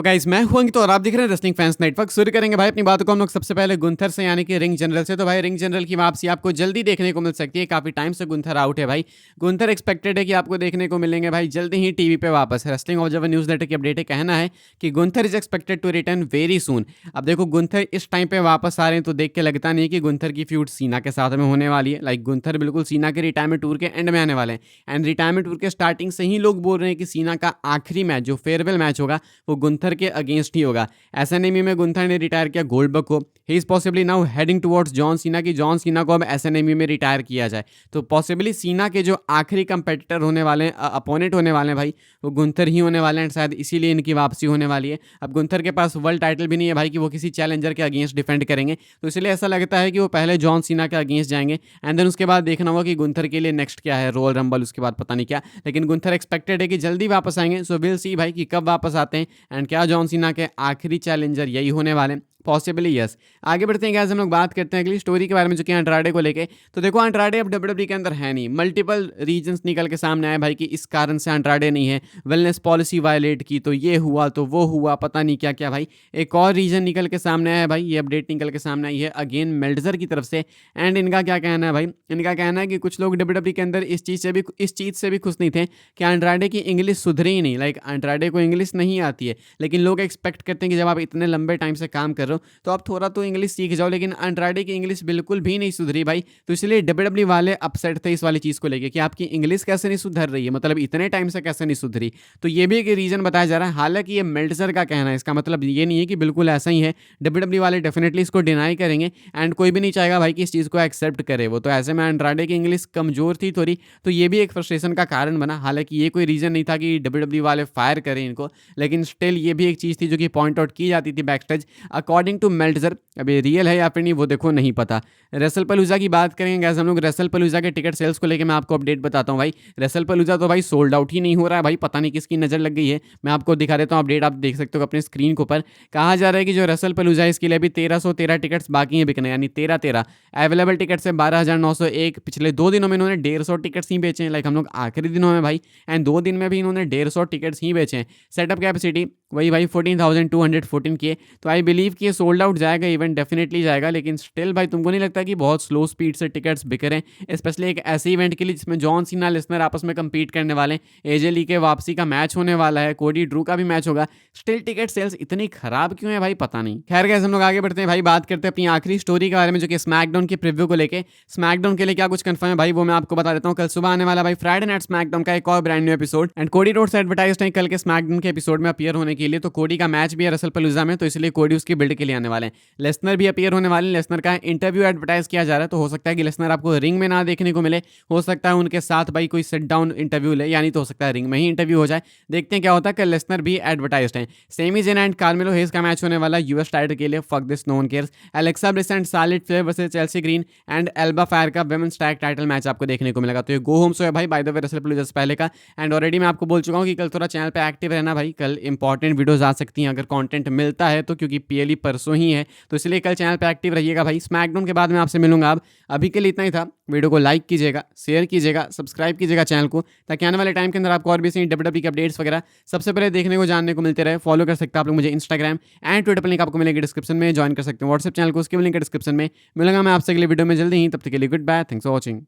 तो गाइस मैं हूं अंकित और आप देख रहे हैं रेसलिंग फैंस नेटवर्क। शुरू करेंगे भाई अपनी बातों को हम लोग सबसे पहले गुंथर से यानी कि रिंग जनरल से। तो भाई रिंग जनरल की वापसी आपको जल्दी देखने को मिल सकती है। काफी टाइम से गुंथर आउट है भाई। गुंथर एक्सपेक्टेड है कि आपको देखने को मिलेंगे भाई जल्दी ही टीवी पे वापस। रेसलिंग ऑब्जर्वर न्यूज लेटर की अपडेट कहना है कि Gunther is expected to return very soon. अब देखो गुंथर इस टाइम पे वापस आ रहे हैं तो देख के लगता नहीं कि गुंथर की फ्यूड सीना के साथ में होने वाली है। लाइक गुंथर बिल्कुल सीना के रिटायरमेंट टूर के एंड में आने वाले हैं एंड रिटायरमेंट टूर के स्टार्टिंग से ही लोग बोल रहे हैं कि सीना का आखिरी मैच जो फेयरवेल मैच होगा वो गुंथर के अगेंस्ट ही होगा। एसएनएमई में गुंथर ने रिटायर किया गोल्डबर्ग को। He is possibly now heading towards John Cena की जॉन सीना को अब एसएनएमई में रिटायर किया जाए। तो पॉसिबली सीना के जो आखिरी कंपेटिटर होने वाले हैं, अपोनेंट होने वाले हैं भाई, वो गुंथर ही होने वाले हैं। शायद इसीलिए इनकी वापसी होने वाली है। अब गुंथर के पास वर्ल्ड टाइटल भी नहीं है भाई कि वो किसी चैलेंजर के अगेंस्ट डिफेंड करेंगे। तो इसलिए ऐसा लगता है कि वो पहले जॉन सीना के अगेंस्ट जाएंगे एंड देन उसके बाद देखना होगा कि गुंथर के लिए नेक्स्ट क्या है, रॉयल रंबल, उसके बाद पता नहीं क्या। लेकिन गुंथर एक्सपेक्टेड है कि जल्दी वापस आएंगे। सो विल सी भाई कि कब वापस आते हैं एंड क्या जॉन सीना के आखिरी चैलेंजर यही होने वाले हैं। Possibly yes. आगे बढ़ते हैं गाइस, हम लोग बात करते हैं अगली स्टोरी के बारे में जो कि अंड्राडे को लेके। तो देखो अंड्राडे अब डब्ल्यूडब्ल्यूई के अंदर है नहीं। मल्टीपल रीजंस निकल के सामने आए भाई कि इस कारण से अंड्राडे नहीं है। वेलनेस पॉलिसी वायलेट की, तो ये हुआ तो वो हुआ, पता नहीं क्या क्या भाई। एक और रीजन निकल के सामने आया भाई, ये अपडेट निकल के सामने आई है अगेन मेल्टजर की तरफ से। एंड इनका क्या कहना है भाई, इनका कहना है कि कुछ लोग डब्ल्यूडब्ल्यूई के अंदर इस चीज़ से भी खुश नहीं थे कि अंड्राडे की इंग्लिश सुधरी ही नहीं। लाइक अंड्राडे को इंग्लिश नहीं आती है, लेकिन लोग एक्सपेक्ट करते हैं कि जब आप इतने लंबे टाइम से काम कर रहे हो तो आप थोड़ा तो इंग्लिश सीख जाओ। लेकिन अंड्राडे की इंग्लिश बिल्कुल भी नहीं सुधरी भाई। तो इसलिए डब्ल्यूडब्ल्यूई वाले अपसेट थे इस वाली चीज़ को लेके कि आपकी इंग्लिश कैसे नहीं सुधर रही है, मतलब इतने टाइम से कैसे नहीं सुधरी। तो ये भी एक रीज़न बताया जा रहा है। हालांकि ये मेल्टजर का कहना है, इसका मतलब ये नहीं है कि बिल्कुल ऐसा ही है। डब्ल्यूडब्ल्यूई वाले डेफिनेटली इसको डिनाई करेंगे एंड कोई भी नहीं चाहेगा भाई कि इस चीज़ को एक्सेप्ट करे वो। तो ऐसे में अंड्राडे की इंग्लिश कमज़ोर थी थोड़ी, तो ये भी एक फ्रस्ट्रेशन का कारण बना। हालांकि ये कोई रीज़न नहीं था कि डब्ल्यूडब्ल्यूई वाले फायर करें इनको, लेकिन स्टिल ये भी एक चीज़ थी जो कि पॉइंट आउट की जाती थी बैकस्टेज। अकॉर्डिंग टू मेल्टजर, अब ये रियल है या फिर नहीं वो देखो नहीं पता। रेसल पलूजा की बात करेंगे गैस हम लोग। रेसल पलूजा के टिकट सेल्स को लेकर मैं आपको अपडेट बताता हूँ भाई। रेसल पलूजा तो भाई सोल्ड आउट ही नहीं हो रहा है भाई, पता नहीं किसकी नज़र लग गई है। मैं आपको दिखा देता हूँ अपडेट, आप देख सकते हो अपने स्क्रीन के ऊपर। कहा जा रहा है कि जो रेसल पलूजा है इसके लिए अभी 1313 टिकट्स बाकी हैं बिकने, यानी 1313 अवेलेबल टिकट्स है 12,901। पिछले 2 दिनों में इन्होंने 150 टिकट्स ही बेचे हैं। लाइक हम लोग आखिरी दिनों में भाई एंड 2 दिन में भी इन्होंने 150 टिकट्स ही बेचे हैं। सेटअप कैपेसिटी वही भाई 14,214 की है। तो आई बिलीव कि ये सोल्ड आउट जाएगा, इवेंट डेफिनेटली जाएगा। लेकिन स्टिल भाई तुमको नहीं लगता कि बहुत स्लो स्पीड से टिकट्स बिक रहे हैं, स्पेशली एक ऐसे इवेंट के लिए जिसमें जॉन सीना लेसनर आपस में compete करने वाले हैं। एजे ली के वापसी का मैच होने वाला है, कोडी ड्रू का भी मैच होगा। स्टिल टिकट सेल्स इतनी खराब क्यों है भाई, पता नहीं। खैर गैस हम लोग आगे बढ़ते हैं भाई, बात करते हैं अपनी आखिरी स्टोरी के बारे में जो कि स्मैकडाउन की प्रीव्यू को लेके। स्मैकडाउन के लिए क्या कुछ कंफर्म है भाई वो मैं आपको बता देता हूँ। कल सुबह आने वाला भाई फ्राइडे नाइट स्मैकडाउन का एक और brand new episode and Cody road से एडवर्टाइज है कल के स्मैकडाउन के एपिसोड में अपीयर होने के लिए। तो कोडी का मैच भी है रसल पलूजा में, तो इसलिए कोडी उसकी बिल्ड के लिए आने वाले हैं। लेसनर भी अपीयर होने वाले हैं। लेसनर का इंटरव्यू एडवर्टाइज किया जा रहा है, तो हो सकता है कि लेसनर आपको रिंग में ना देखने को मिले। हो सकता है उनके साथ भाई कोई सिट डाउन इंटरव्यू ले, यानी तो हो सकता है रिंग में ही इंटरव्यू हो जाए। देखते हैं क्या होता है। कल लेसनर भी एडवर्टाइज्ड है। Sami Zayn and Carmelo Hayes का मैच होने वाला यूएस टाइटल के लिए, fuck this no one cares. Alexa Bliss and Charlotte Flair versus Chelsea Green and Alba Fyre का वुमेन्स टैग टाइटल मैच आपको देखने को मिलेगा। तो ये गो होम शो है भाई बाय द वे रसल पलूजा से पहले का। एंड ऑलरेडी मैं आपको बोल चुका हूँ कि कल थोड़ा चैनल पे एक्टिव रहना भाई, कल इंपॉर्टेंट वीडियोज आ सकती हैं अगर कंटेंट मिलता है तो, क्योंकि पीएलई परसों ही है। तो इसलिए कल चैनल पे एक्टिव रहिएगा भाई। स्मैकडाउन के बाद मैं आपसे मिलूंगा। अब अभी के लिए इतना ही था। वीडियो को लाइक कीजिएगा, शेयर कीजिएगा, सब्सक्राइब कीजिएगा चैनल को, ताकि आने वाले टाइम के अंदर आपको और भी सही डब्ल्यूडब्ल्यूई के अपडेट्स वगैरह सबसे पहले देखने को जानने को मिलते रहे। फॉलो कर सकते हैं आप लोग मुझे इंस्टाग्राम एंड ट्विटर पर, लिंक आपको मिलेगी डिस्क्रिप्शन में। ज्वाइन कर सकते हैं व्हाट्सएप चैनल को, उसके भी लिंक डिस्क्रिप्शन में। मिलूंगा मैं आपसे अगले वीडियो में जल्दी ही, तब तक के लिए goodbye, thanks for watching.